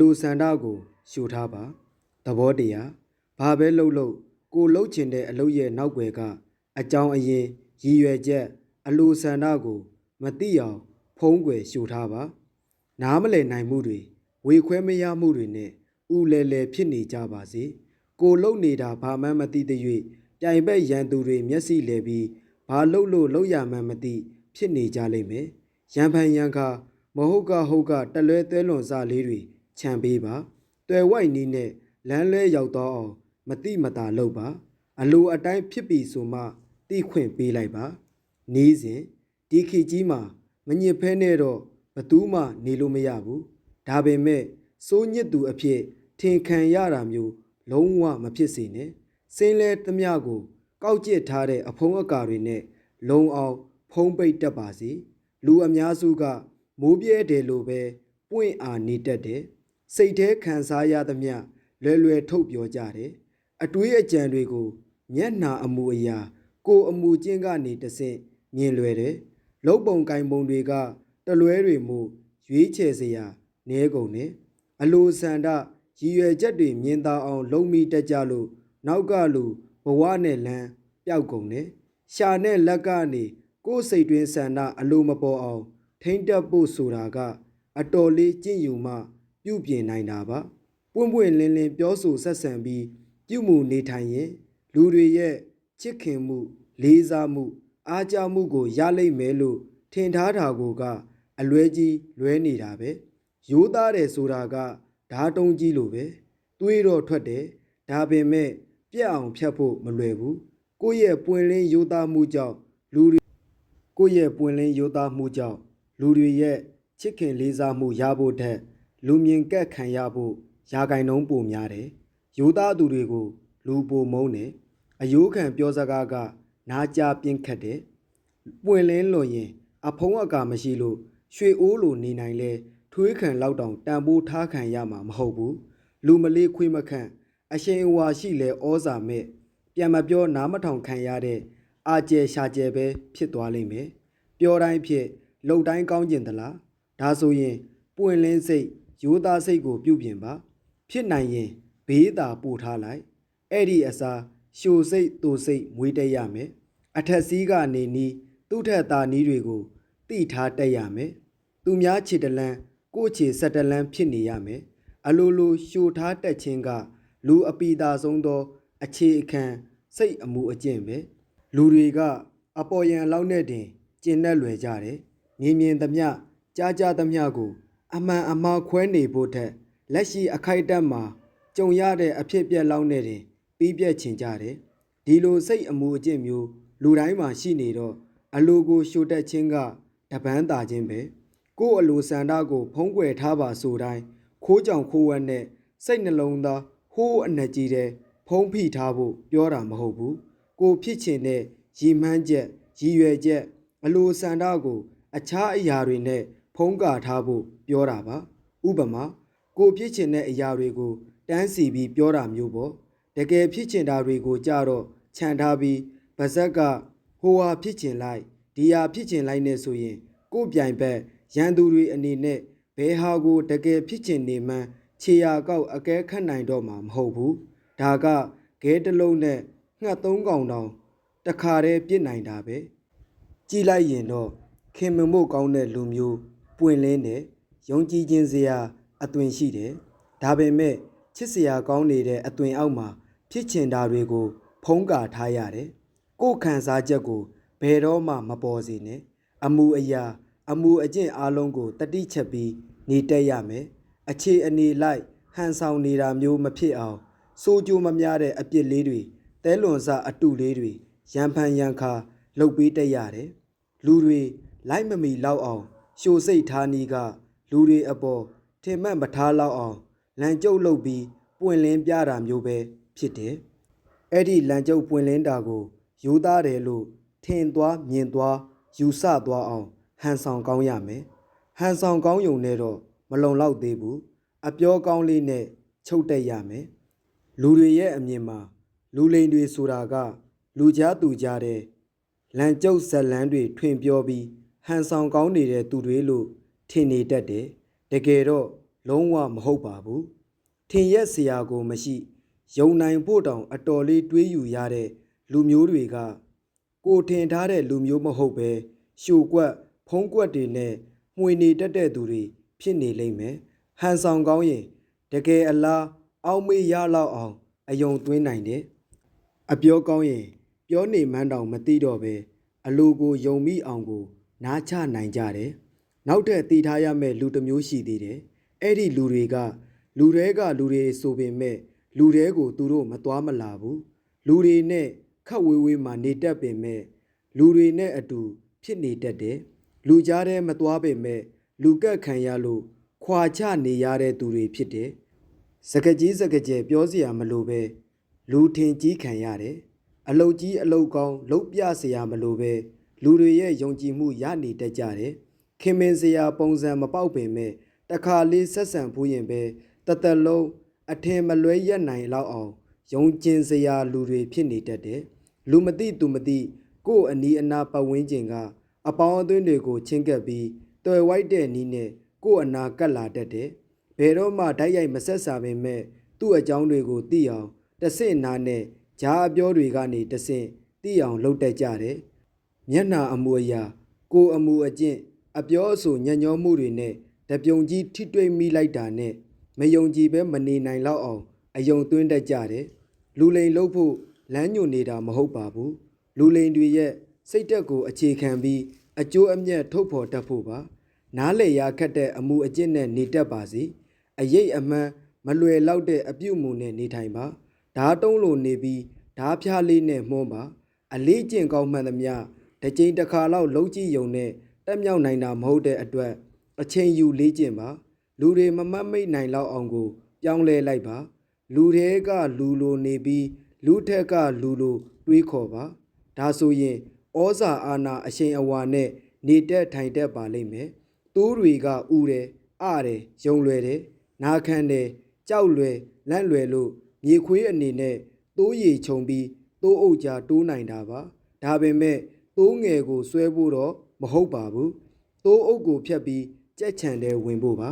လိုဆန္ဒကိုရှုထားပါသဘောတရားဘာပဲလှုပ်လို့ကိုလှုပ်ချင်တဲ့အလုပ်ရဲ့နောက်ွယ်ကအကြောင်းအရင်ရည်ရွယ်ချက်အလိုဆန္ဒကိုမသိအောင်ဖုံးကွယ်ရှုထားပါနားမလည်နိုင်မှုတွေဝေခွဲမရမှုတွေနဲ့ဥလဲလဲဖြစ်နေကြပါစေကိုလှုပ်နေတာဘာမှမသိတဲ့၍ပြိုင်ဘက်ရန်သူတွေမျက်စိလဲပြီးဘာလှုပ်လို့လှုပ်ရမှန်းမသိဖြစ်နေကြလိမ့်မယ်ရံဖန်ရံခါမဟုတ်ကဟုတ်ကတလွဲသွဲလွန်စားလေးတွေခြံပေးပါတွေ့ဝိုက်နီးနဲ့လမ်းလဲရောက်တော့အောင်မတိမတာလုပ်ပါအလိုအတိုင်းဖြစ်ပြီဆိုမှတိခွင့်ပေးလိုက်ပါနေစဉ်ဒီခေတ်ကြီးမှာမညစ်ဖဲနဲ့တော့ဘသူမှနေလို့မရဘူးဒါပေမဲ့စိုးညစ်သူအဖြစ်ထင်ခံရတာမျိုးလုံးဝမဖြစ်စေနဲ့စင်းလဲသမျှကိုကောက်ကျစ်ထားတဲ့အဖုံးအကာတွေနဲ့လုံအောင်ဖုံးပိတ်တတ်ပါစေလူအများစုကမိုးပြဲတယ်လို့ပဲပွင့်အားနေတတ်တယ်စိတ်แท้ခံစားရသမျှလွယ်ထုတ်ပြောကြတယ်အတွေးအကြံတွေကိုမျက်နှာအမူအရာကိုအမူကျင့်ကနေတဆင့်မြင်လွယ်တယ်လုံပုံကင်ပုံတွေကတလွဲတွေမှုရွေးချယ်စရာနဲကုန်တယ်အလိုဆန္ဒရည်ရွယ်ချက်တွေမြင်သာအောင်လုံမိတတ်ကြလို့နောက်ကလူဘဝနဲ့လမ်းပျောက်ကုန်တယ်ရှာနဲ့လက်ကနေကိုယ်စိတ်တွင်းဆန္ဒအလိုမပေါ်အောင်ထိမ့်တက်ဖို့ဆိုတာကအတော်လေးကြင့်ယူမှပြုပြင်နိုင်တာပါပွင့်ပွင့်လင်းလင်းပြောဆိုဆက်ဆံပြီးပြုမှုနေထိုင်ရင်လူတွေရဲ့ချစ်ခင်မှုလေးစားမှုအားကြမှုကိုရလိမ့်မယ်လို့ထင်ထားတာကအလွဲကြီးလွဲနေတာပဲရိုးသားတယ်ဆိုတာကဓာတုံးကြီးလိုပဲတွေးတော့ထွက်တယ်ဒါပေမဲ့ပြက်အောင်ဖြတ်ဖို့မလွယ်ဘူးကိုယ့်ရဲ့ပွင့်လင်းရိုးသားမှုကြောင့်လူတွေရဲ့ချစ်ခင်လေးစားမှုရဖို့တဲ့လူမြင်ကက်ခံရဖို့ရာဂိုင်နှုံးပိုများတယ်ရိုးသားသူတွေကိုလူပိုမုန်းတယ်အယိုးခံပြောစကားကနားကြားပြင်းခတ်တယ်ပွင့်လင်းလွန်ရင်အဖုံးအကာမရှိလို့ရွှေအိုးလိုနေနိုင်လဲထွေးခံလောက်တောင်တန်ဖိုးထားခံရမှာမဟုတ်ဘူးလူမလေးခွေးမခန့်အရှိန်အဝါရှိလဲဩဇာမဲ့ပြန်မပြောနားမထောင်ခံရတဲ့အာကျဲရှာကျဲပဲဖြစ်သွားလိမ့်မယ်ပြောတိုင်းဖြစ်လှုပ်တိုင်းကောင်းကျင်သလားဒါဆိုရင်ပွင့်လင်းစိတ်ရိုးသားစိတ်ကိုပြုပြင်ပါဖြစ်နိုင်ရင်ဘေးသာပို့ထားလိုက်အဲ့ဒီအစားရှိုစိတ်တူစိတ်မွေးတက်ရမယ်အထက်စီးကနေနီးသူ့ထက်သားနီးတွေကိုတိထားတက်ရမယ်သူများခြေတလန်းကိုယ့်ခြေဆက်တလန်းဖြစ်နေရမယ်အလိုလိုရှိုထားတက်ခြင်းကလူအပီသာဆုံးသောအခြေခံစိတ်အမှုအကျင့်ပဲလူတွေကအပေါ်ယံလောက်နဲ့တင်ကျင့်တတ်လွယ်ကြတယ်မြင်သမျှကြားသမျှကိုအမှန်အမှားခွဲနေဖို့ထက်လက်ရှိအခိုက်အတန့်မှာကြုံရတဲ့အဖြစ်ပြက်လောက်နဲ့တင်ပြီးပြက်ချင်ကြတယ်ဒီလိုစိတ်အမှုအကျင့်မျိုးလူတိုင်းမှာရှိနေတော့အလိုကိုရှို့တက်ခြင်းကတပန်းသာခြင်းပဲကိုယ့်အလိုဆန္ဒကိုဖုံးကွယ်ထားပါဆိုတိုင်းခိုးကြောင်ခိုးဝက်နဲ့စိတ်နှလုံးသားဟိုးအနှက်ကြီးတဲ့ဖုံးဖိထားဖို့ပြောတာမဟုတ်ဘူးကိုဖြစ်ချင်တဲ့ရည်မှန်းချက်ရည်ရွယ်ချက်အလိုဆန္ဒကိုအခြားအရာတွေနဲ့ဖုံးကာထားဖို့ပြောတာပါဥပမာကိုဖြစ်ချင်တဲ့အရာတွေကိုတန်းစီပြီးပြောတာမျိုးပေါ့တကယ်ဖြစ်ချင်တာတွေကိုကြတော့ခြံထားပြီးပါဇက်ကဟိုဟာဖြစ်ချင်လိုက်ဒီဟာဖြစ်ချင်လိုက်နဲ့ဆိုရင်ကိုပြိုင်ဘက်ရန်သူတွေအနေနဲ့ဘယ်ဟာကိုတကယ်ဖြစ်ချင်နေမှန်းခြေရာကောက်အကဲခတ်နိုင်တော့မှာမဟုတ်ဘူးဒါကခဲတစ်လုံးနဲ့ငှက်သုံးကောင်တောင်တခါတည်းပြစ်နိုင်တာပဲကြည့်လိုက်ရင်တော့ခင်မမို့ကောင်းတဲ့လူမျိုးပွင့်လင်းတယ်ယုံကြည်ခြင်းစရာအသွင်ရှိတယ်ဒါပေမဲ့ချစ်စရာကောင်းနေတဲ့အသွင်အောက်မှာဖြစ်ချင်တာတွေကိုဖုံးကာထားရတယ်ကိုယ်ခံစားချက်ကိုဘယ်တော့မှမပေါ်စေနဲ့အမူအရာအမူအကျင့်အားလုံးကိုတတိချက်ပြီးနေတက်ရမယ်အခြေအနေလိုက်ဟန်ဆောင်နေတာမျိုးမဖြစ်အောင်စိုးကြိုးမများတဲ့အပြစ်လေးတွေတဲလွန်စအတုလေးတွေရံဖန်ရံခါလှုပ်ပေးတက်ရတယ်လူတွေလိုက်မမီလောက်အောင်ရှိုစိတ်ထားနီးကလူတွေအပေါ်ထင်မှတ်မထားလောက်အောင်လမ်းကျုပ်လုပ်ပြီးပွင့်လင်းပြတာမျိုးပဲဖြစ်တယ်အဲ့ဒီလမ်းကျုပ်ပွင့်လင်းတာကိုယူသားတယ်လို့ထင်သွားမြင်သွားယူဆသွားအောင်ဟန်ဆောင်ကောင်းရမယ်ဟန်ဆောင်ကောင်းယုံနဲ့တော့မလုံလောက်သေးဘူးအပြောကောင်းလေးနဲ့ချုပ်တက်ရမယ်လူတွေရဲ့အမြင်မှာလူလိန်တွေဆိုတာကလူကြားသူကြားတဲ့လမ်းကျုပ်ဇက်လန်းတွေထွင်ပြောပြီးဟန်ဆောင်ကောင်းနေတဲ့သူတွေလို့ထင်နေတတ်တယ်တကယ်တော့ လုံးဝမဟုတ်ပါဘူးထင်ရက်စရာကိုမရှိယုံနိုင်ဖို့တောင်အတော်လေးတွေးယူရတဲ့လူမျိုးတွေကကိုထင်ထားတဲ့လူမျိုးမဟုတ်ပဲရှို့ကွက်ဖုံးကွက်တွေနဲ့မှွေနေတတ်တဲ့သူတွေဖြစ်နေလိမ့်မယ်ဟန်ဆောင်ကောင်းရင်တကယ်အလားအောက်မေ့ရလောက်အောင်အယုံသွင်းနိုင်တယ်အပြောကောင်းရင်ပြောနေမှန်းတောင်မသိတော့ပဲအလိုကိုယုံမိအောင်ကိုနားချနိုင်ကြတယ်နောက်ထပ်တည်ထားရမယ့်လူတစ်မျိုးရှိသေးတယ်အဲ့ဒီလူတွေကလူတွေကလူတွေဆိုပေမဲ့လူတွေကိုသူတို့မသွားမလာဘူးလူတွေနဲ့ခက်ဝေးဝေးမှနေတတ်ပေမဲ့လူတွေနဲ့အတူဖြစ်နေတတ်တယ်လူကြားထဲမသွားပေမဲ့လူကက်ခံရလို့ခွာချနေရတဲ့သူတွေဖြစ်တယ်စကကြီးစကကျဲပြောစရာမလိုပဲလူထင်ကြီးခံရတယ်အလုတ်ကြီးအလုတ်ကောင်းလုတ်ပြစရာမလိုပဲလူတွေရဲ့ယုံကြည်မှုရနေတတ်ကြတယ်ခင်မင်စရာပုံစံမပေါက်ပင်မဲ့တခါလေးဆက်ဆံဖို့ရင်ပဲတသက်လုံးအထင်မလွဲရက်နိုင်လောက်အောင်ယုံကျင်စရာလူတွေဖြစ်နေတတ်တယ်လူမသိသူမသိကို့အနီးအနားပတ်ဝန်းကျင်ကအပေါင်းအသင်းတွေကိုချင်းကပ်ပြီးတွယ်ဝိုက်တဲ့နီးနဲ့ကို့အနာကတ်လာတတ်တယ်ဘယ်တော့မှဓာတ်ရိုက်မဆက်စာပင်မဲ့သူ့အကြောင်းတွေကိုသိအောင်တဆင့်နာနဲ့ဂျားအပြောတွေကနေတဆင့်သိအောင်လုပ်တတ်ကြတယ်မျက်နှာအမူအရာကိုယ်အမူအကျင့်အပြောအဆိုညံ့ညောမှုတွေနဲ့တပြုံကြီးထိတွေ့မိလိုက်တာနဲ့မယုံကြည်ပဲမနေနိုင်လောက်အောင်အယုံသွင်းတတ်ကြတယ်လူလိန်လုပ်ဖို့လမ်းညွှန်နေတာမဟုတ်ပါဘူးလူလိန်တွေရဲ့စိတ်တက်ကိုအခြေခံပြီးအကျိုးအမြတ်ထုတ်ဖော်တတ်ဖို့ပါနားလေရခတ်တဲ့အမူအကျင့်နဲ့နေတတ်ပါစေအရေးအမှန်မလွယ်လောက်တဲ့အပြုတ်မှုနဲ့နေထိုင်ပါဓာတုံးလိုနေပြီးဓာဖျားလေးနဲ့မှုံးပါအလေးကျင့်ကောင်းမှန်သမျှတစ်ကြိမ်တစ်ခါလောက်လုံးကြည့်ယုံနဲ့တက်မြောက်နိုင်တာမဟုတ်တဲ့အတွက်အချိန်ယူလေးကျင့်ပါလူတွေမမတ်မိတ်နိုင်လောက်အောင်ကိုပြောင်းလဲလိုက်ပါလူတွေကလူလိုနေပြီးလူထက်ကလူလိုတွေးခေါ်ပါဒါဆိုရင်ဩဇာအာဏာအရှိန်အဝါနဲ့နေတက်ထိုင်တက်ပါလိမ့်မယ်တိုးတွေကဥတယ်အားယုံလွယ်တယ်နာခံတယ်ကြောက်လွယ်လန့်လွယ်လို့မြေခွေးအနေနဲ့တိုးရီခြုံပြီးတိုးအုပ်ကြတိုးနိုင်တာပါဒါပေမဲ့တိုးငယ်ကိုဆွဲဖို့တော့မဟုတ်ပါဘူးတိုးအုပ်ကိုဖြတ်ပြီးကြက်ချန်တဲ့ဝင်ဖို့ပါ